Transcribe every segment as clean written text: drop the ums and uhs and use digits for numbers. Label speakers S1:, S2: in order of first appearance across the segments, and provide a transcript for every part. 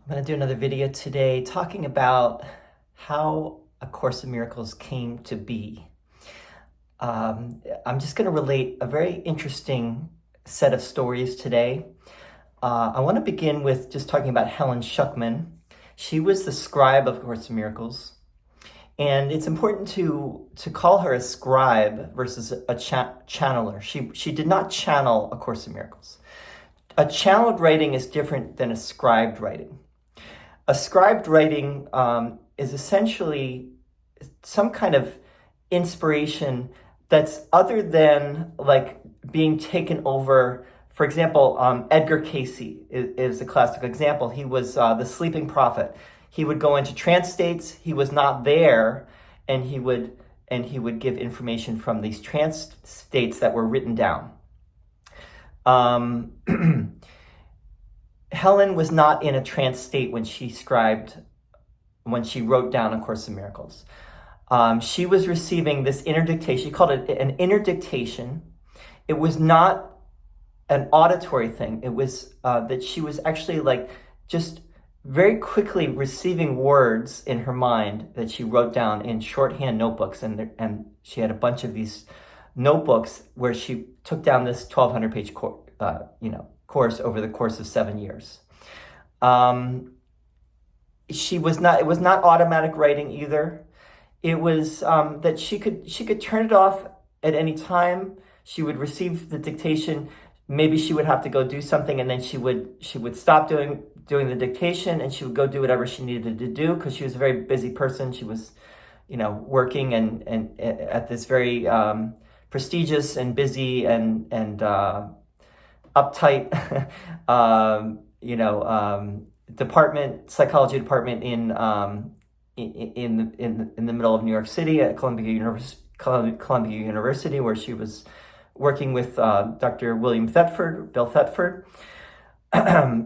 S1: I'm going to do another video today talking about how A Course in Miracles came to be. I'm just going to relate a very interesting set of stories today. I want to begin with just talking about Helen Schuckman. She was the scribe of A Course in Miracles. And it's important to call her a scribe versus a channeler. She did not channel A Course in Miracles. A channeled writing is different than a scribed writing. A scribed writing is essentially some kind of inspiration that's other than like being taken over. For example, Edgar Cayce is a classic example. He was the sleeping prophet. He would go into trance states. He was not there, and he would give information from these trance states that were written down. Helen was not in a trance state when she wrote down A Course in Miracles. She was receiving this inner dictation. She called it an inner dictation. It was not an auditory thing. It was that she was actually like just very quickly receiving words in her mind that she wrote down in shorthand notebooks. And she had a bunch of these notebooks where she took down this 1,200-page course over the course of 7 years. It was not automatic writing either. It was that she could turn it off at any time. She would receive the dictation. Maybe she would have to go do something, and then she would stop doing the dictation, and she would go do whatever she needed to do, because she was a very busy person. She was, working and at this very prestigious and busy and uptight, psychology department in the middle of New York City at Columbia University, where she was working with Dr. Bill Thetford.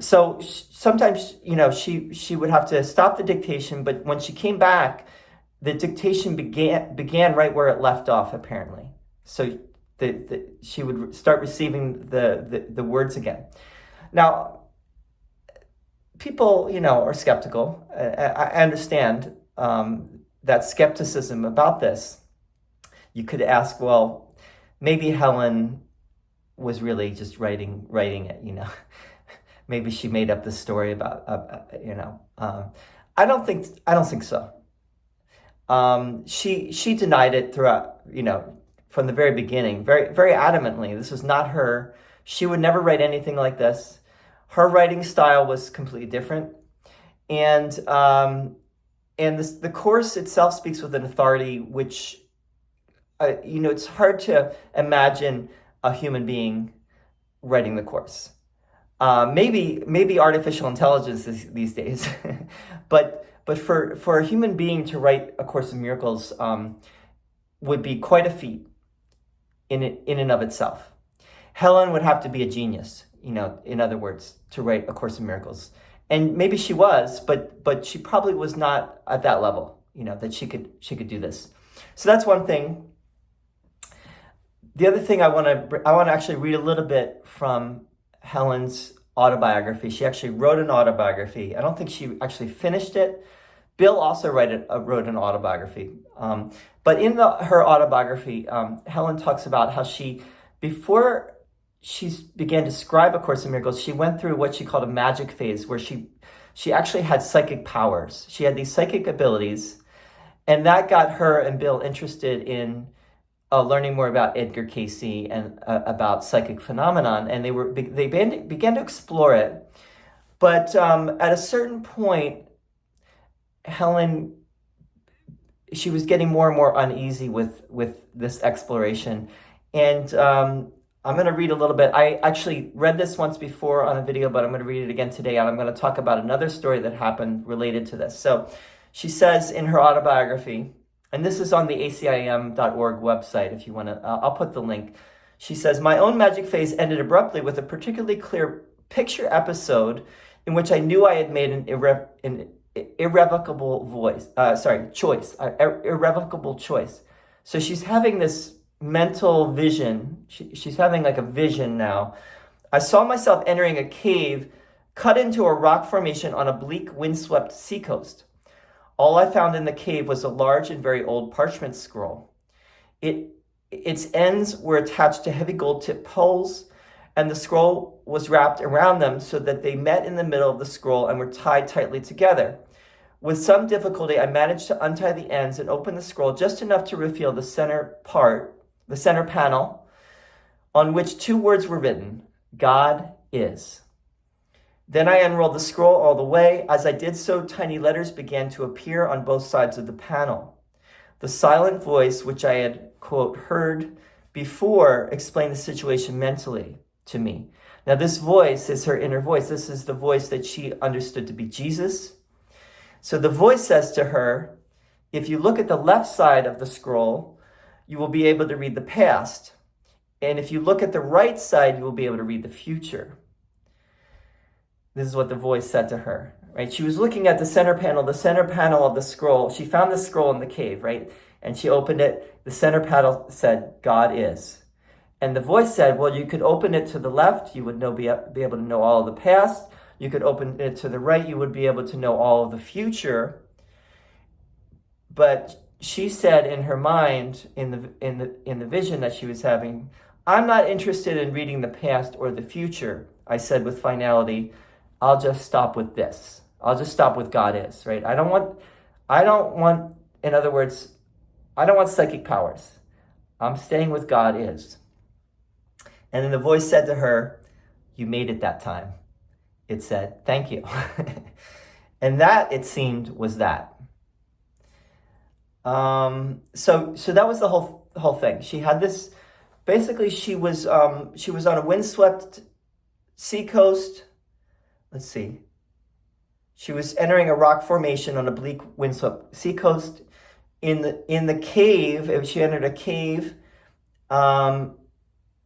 S1: So sometimes, she would have to stop the dictation, but when she came back, the dictation began right where it left off, apparently. So she would start receiving the words again. Now, people, are skeptical. I understand that skepticism about this. You could ask, well, maybe Helen was really just writing it, Maybe she made up this story about, I don't think so. She denied it throughout, from the very beginning, very, very adamantly. This was not her. She would never write anything like this. Her writing style was completely different. And the course itself speaks with an authority which, it's hard to imagine a human being writing the course. Maybe artificial intelligence these days, but for a human being to write A Course in Miracles would be quite a feat in and of itself. Helen would have to be a genius, in other words, to write A Course in Miracles. And maybe she was, but she probably was not at that level, that she could do this. So that's one thing. The other thing I want to actually read a little bit from Helen's autobiography. She actually wrote an autobiography. I don't think she actually finished it. Bill also wrote an autobiography. But in her autobiography, Helen talks about how before she began to scribe A Course in Miracles, she went through what she called a magic phase, where she actually had psychic powers. She had these psychic abilities, and that got her and Bill interested in learning more about Edgar Cayce and about psychic phenomenon, and they began to explore it. But at a certain point, Helen, she was getting more and more uneasy with this exploration. And I'm going to read a little bit. I actually read this once before on a video, but I'm going to read it again today, and I'm going to talk about another story that happened related to this. So she says in her autobiography, and this is on the acim.org website if you want to, I'll put the link. She says, "My own magic phase ended abruptly with a particularly clear picture episode in which I knew I had made an irrevocable choice. So she's having this mental vision. She's having like a vision now. I saw myself entering a cave cut into a rock formation on a bleak, windswept seacoast. All I found in the cave was a large and very old parchment scroll. Its ends were attached to heavy gold-tipped poles, and the scroll was wrapped around them so that they met in the middle of the scroll and were tied tightly together. With some difficulty, I managed to untie the ends and open the scroll just enough to reveal the center panel, on which 2 words were written, God is. Then I unrolled the scroll all the way. As I did so, tiny letters began to appear on both sides of the panel. The silent voice, which I had, quote, heard before, explained the situation mentally to me. Now, this voice is her inner voice. This is the voice that she understood to be Jesus. So the voice says to her, if you look at the left side of the scroll, you will be able to read the past. And if you look at the right side, you will be able to read the future. This is what the voice said to her, right? She was looking at the center panel of the scroll. She found the scroll in the cave, right? And she opened it. The center panel said, God is. And the voice said, well, you could open it to the left. You would be able to know all of the past. You could open it to the right. You would be able to know all of the future. But she said in her mind, in the vision that she was having, I'm not interested in reading the past or the future. I said with finality, I'll just stop with this. I'll just stop with God is, right? I don't want, in other words, I don't want psychic powers. I'm staying with God is. And then the voice said to her, you made it that time. It said, thank you. And that, it seemed, was that. So that was the whole thing. She had this, basically she was on a windswept seacoast. Let's see. She was entering a rock formation on a bleak, windswept seacoast. In the cave, she entered a cave, and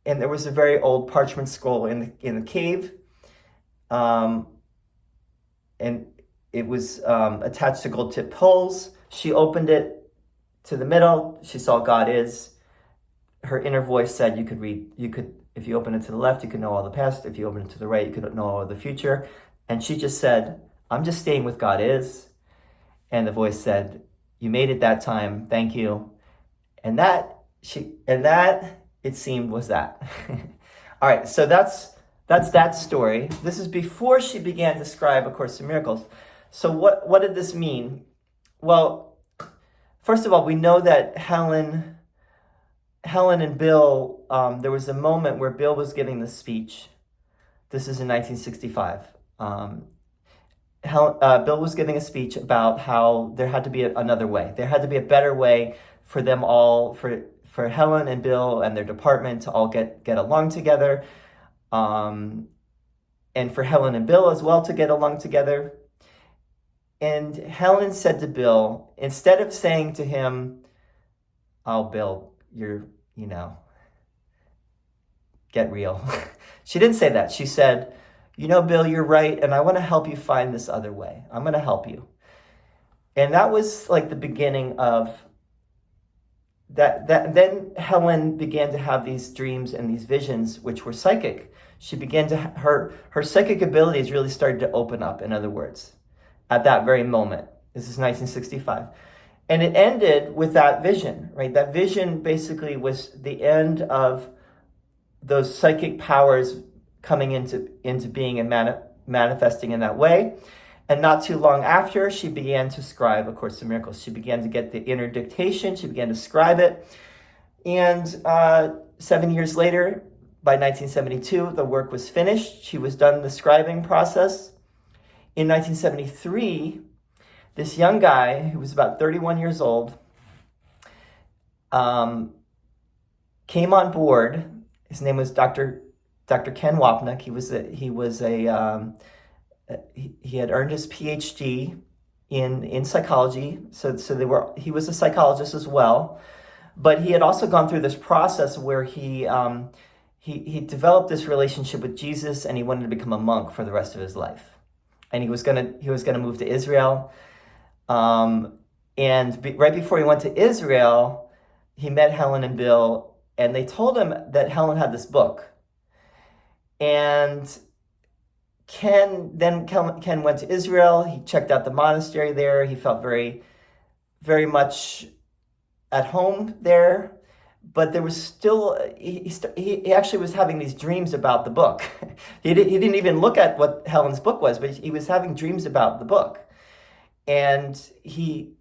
S1: there was a very old parchment scroll in the cave, and it was attached to gold-tipped poles. She opened it to the middle. She saw God is. Her inner voice said, if you open it to the left, you could know all the past. If you open it to the right, you could know all the future. And she just said, I'm just staying with God is. And the voice said, you made it that time. Thank you. And that, it seemed, was that. All right, so that's that story. This is before she began to scribe A Course in Miracles. So what did this mean? Well, first of all, we know that Helen and Bill, there was a moment where Bill was giving the speech. This is in 1965. Bill was giving a speech about how there had to be another way. There had to be a better way for them all, for Helen and Bill and their department to all get along together, and for Helen and Bill as well to get along together. And Helen said to Bill, instead of saying to him, oh, Bill, get real. She didn't say that. She said, Bill, you're right, and I want to help you find this other way. I'm going to help you. And that was like the beginning of that. Then Helen began to have these dreams and these visions, which were psychic. She began to, her psychic abilities really started to open up, in other words, at that very moment. This is 1965. And it ended with that vision, right? That vision basically was the end of those psychic powers coming into being and manifesting in that way. And not too long after, she began to scribe A Course in Miracles. She began to get the inner dictation. She began to scribe it. And 7 years later, by 1972, the work was finished. She was done the scribing process. In 1973, this young guy, who was about 31 years old, came on board. His name was Dr. Ken Wapnick. He had earned his PhD in psychology. He was a psychologist as well, but he had also gone through this process where he developed this relationship with Jesus, and he wanted to become a monk for the rest of his life. And he was gonna move to Israel. Right before he went to Israel, he met Helen and Bill, and they told him that Helen had this book. And Ken went to Israel. He checked out the monastery there. He felt very, very much at home there. But there was still, he actually was having these dreams about the book. He didn't even look at what Helen's book was, but he was having dreams about the book. And he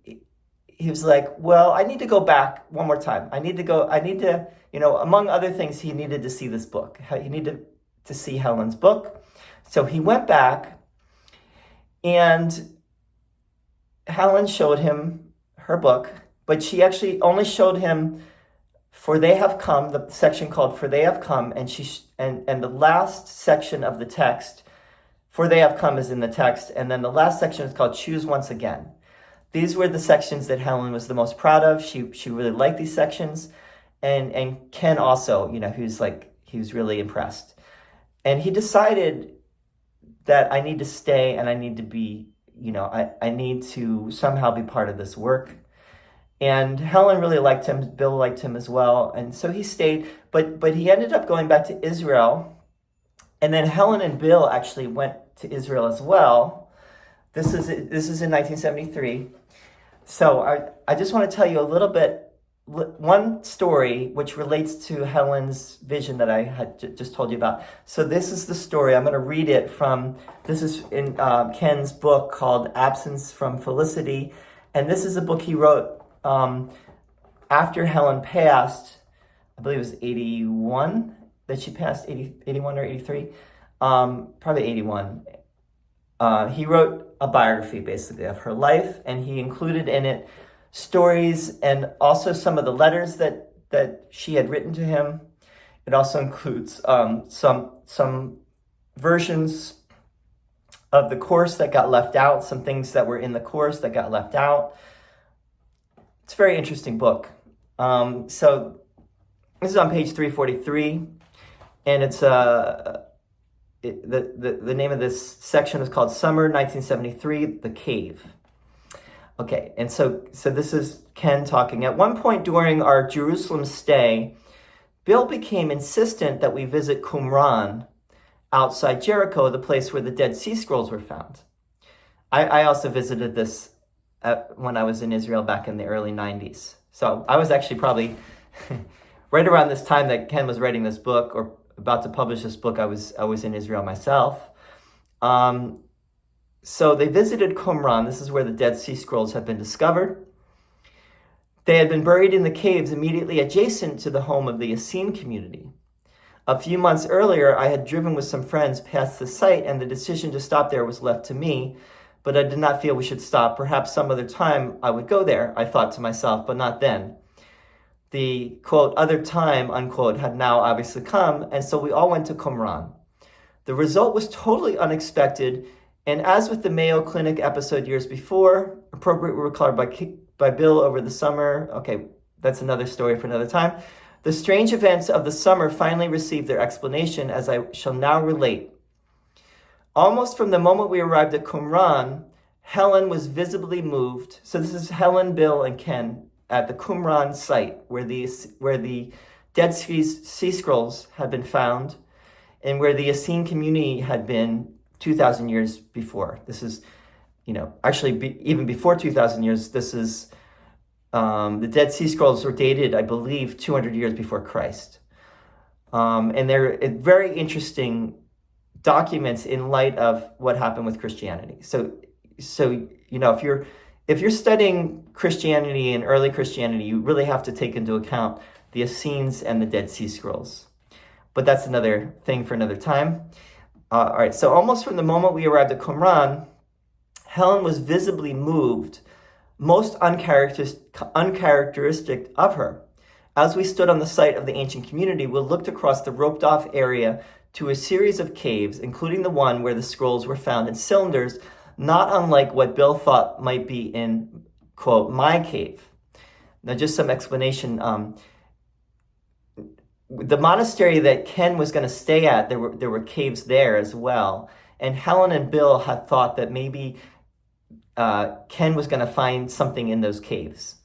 S1: was like, well, I need to go back one more time. I need to, among other things, he needed to see this book. He needed to see Helen's book. So he went back, and Helen showed him her book, but she actually only showed him "For They Have Come," the section called "For They Have Come," and the last section of the text, "For They Have Come" is in the text, and then the last section is called "Choose Once Again." These were the sections that Helen was the most proud of. She really liked these sections, and Ken also, he was really impressed, and he decided that I need to stay and I need to be, I need to somehow be part of this work. And Helen really liked him. Bill liked him as well. And so he stayed, but he ended up going back to Israel. And then Helen and Bill actually went to Israel as well. This is in 1973. So I just want to tell you a little bit, one story which relates to Helen's vision that I had just told you about. So this is the story. I'm going to read it this is in Ken's book called "Absence from Felicity." And this is a book he wrote after Helen passed. I believe it was 81 that she passed, 81 or 83, probably 81. He wrote a biography basically of her life, and he included in it stories and also some of the letters that she had written to him. It also includes some versions of the course that got left out, some things that were in the course that got left out. It's a very interesting book. So this is on page 343, and it's the name of this section is called "Summer 1973, The Cave." Okay, and so this is Ken talking. "At one point during our Jerusalem stay, Bill became insistent that we visit Qumran outside Jericho, the place where the Dead Sea Scrolls were found." I also visited this when I was in Israel back in the early 90s. So I was actually probably right around this time that Ken was writing this book or about to publish this book. I was in Israel myself. So they visited Qumran. This is where the Dead Sea Scrolls had been discovered. They had been buried in the caves immediately adjacent to the home of the Essene community. A few months earlier, I had driven with some friends past the site, and the decision to stop there was left to me, but I did not feel we should stop. Perhaps some other time I would go there, I thought to myself, but not then. The, quote, "other time," unquote, had now obviously come, and so we all went to Qumran. The result was totally unexpected, and as with the Mayo Clinic episode years before, appropriately recalled by Bill over the summer, okay, that's another story for another time, the strange events of the summer finally received their explanation, as I shall now relate. Almost from the moment we arrived at Qumran, Helen was visibly moved. So this is Helen, Bill, and Ken at the Qumran site where the Dead Sea Scrolls had been found and where the Essene community had been 2,000 years before. This is, actually even before 2,000 years, this is, the Dead Sea Scrolls were dated, I believe, 200 years before Christ. And they're very interesting documents in light of what happened with Christianity. So if you're studying Christianity and early Christianity, you really have to take into account the Essenes and the Dead Sea Scrolls. But that's another thing for another time. All right, so almost from the moment we arrived at Qumran, Helen was visibly moved, most uncharacteristic of her. As we stood on the site of the ancient community, we looked across the roped-off area to a series of caves, including the one where the scrolls were found in cylinders, not unlike what Bill thought might be in, quote, "my cave." Now, just some explanation. The monastery that Ken was going to stay at, there were caves there as well. And Helen and Bill had thought that maybe Ken was going to find something in those caves.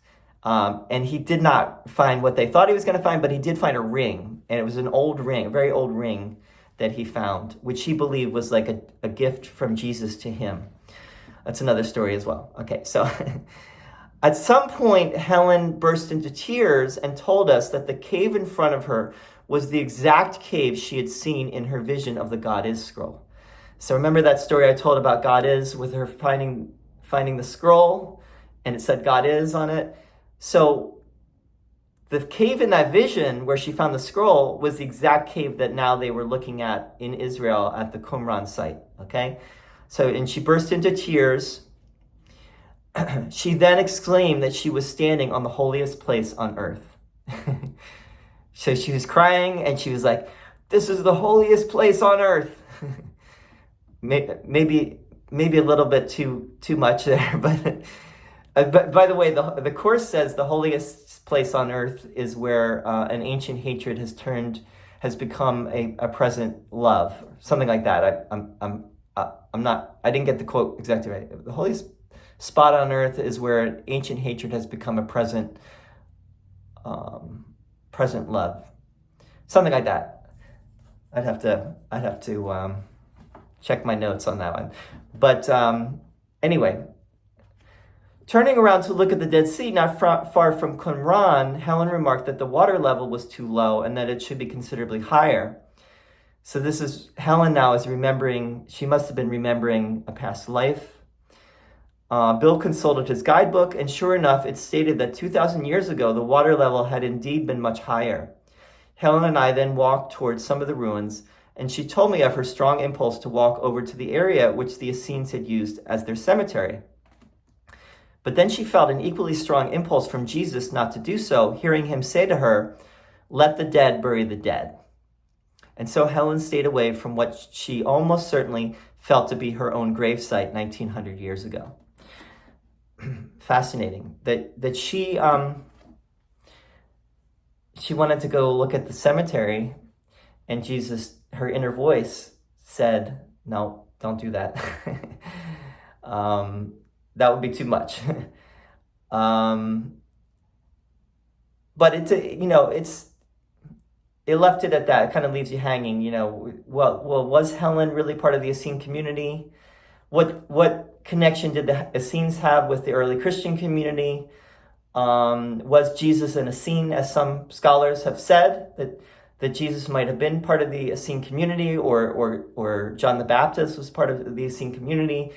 S1: And he did not find what they thought he was going to find, but he did find a ring. And it was an old ring, a very old ring that he found, which he believed was like a gift from Jesus to him. That's another story as well. Okay, so at some point, Helen burst into tears and told us that the cave in front of her was the exact cave she had seen in her vision of the God Is scroll. So remember that story I told about God Is, with her finding the scroll, and it said God Is on it? So the cave in that vision where she found the scroll was the exact cave that now they were looking at in Israel at the Qumran site, okay? So, and she burst into tears. She then exclaimed that she was standing on the holiest place on earth. So she was crying and she was like, "This is the holiest place on earth." Maybe a little bit too much there, but by the way, the Course says the holiest place on earth is where an ancient hatred has become a present love, something like that. I didn't get the quote exactly right. The holiest spot on earth is where an ancient hatred has become a present love, something like that. I'd have to check my notes on that one. But anyway, turning around to look at the Dead Sea, not far from Qumran, Helen remarked that the water level was too low and that it should be considerably higher. So this is, Helen now is remembering, she must have been remembering a past life. Bill consulted his guidebook, and sure enough, it stated that 2,000 years ago, the water level had indeed been much higher. Helen and I then walked towards some of the ruins, and she told me of her strong impulse to walk over to the area which the Essenes had used as their cemetery. But then she felt an equally strong impulse from Jesus not to do so, hearing him say to her, "Let the dead bury the dead." And so Helen stayed away from what she almost certainly felt to be her own gravesite 1,900 years ago. Fascinating that she wanted to go look at the cemetery, and Jesus, her inner voice, said, "No, don't do that." That would be too much. But it left it at that. It kind of leaves you hanging, Well, was Helen really part of the Essene community? What connection did the Essenes have with the early Christian community? Was Jesus an Essene, as some scholars have said, that Jesus might have been part of the Essene community, or John the Baptist was part of the Essene community,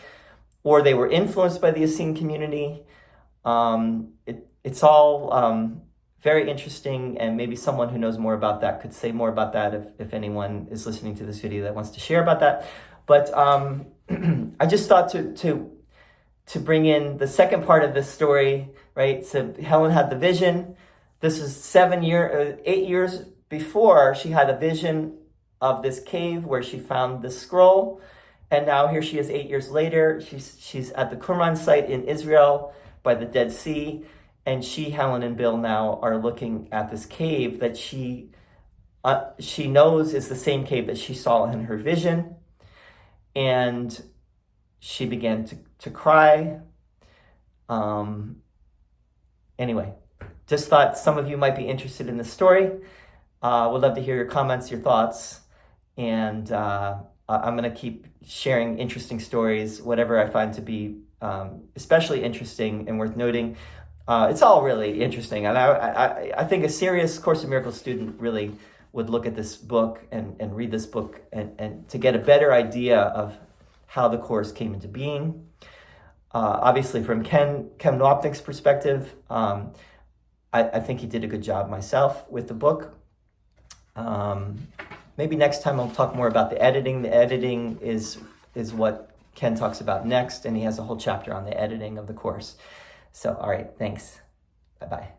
S1: or they were influenced by the Essene community? It's all very interesting, and maybe someone who knows more about that could say more about that if anyone is listening to this video that wants to share about that. But I just thought to bring in the second part of this story, right? So Helen had the vision. This is 8 years before she had a vision of this cave where she found the scroll. And now here she is 8 years later. She's at the Qumran site in Israel by the Dead Sea. And Helen and Bill now are looking at this cave that she knows is the same cave that she saw in her vision. And she began to cry. Anyway, just thought some of you might be interested in this story. Would love to hear your comments, your thoughts. And I'm going to keep sharing interesting stories, whatever I find to be especially interesting and worth noting. It's all really interesting. And I think a serious Course in Miracles student really would look at this book and read this book and to get a better idea of how the Course came into being. Obviously, from Ken Nopnick's perspective, I think he did a good job myself with the book. Maybe next time I'll talk more about the editing. The editing is what Ken talks about next, and he has a whole chapter on the editing of the Course. So, all right, thanks. Bye-bye.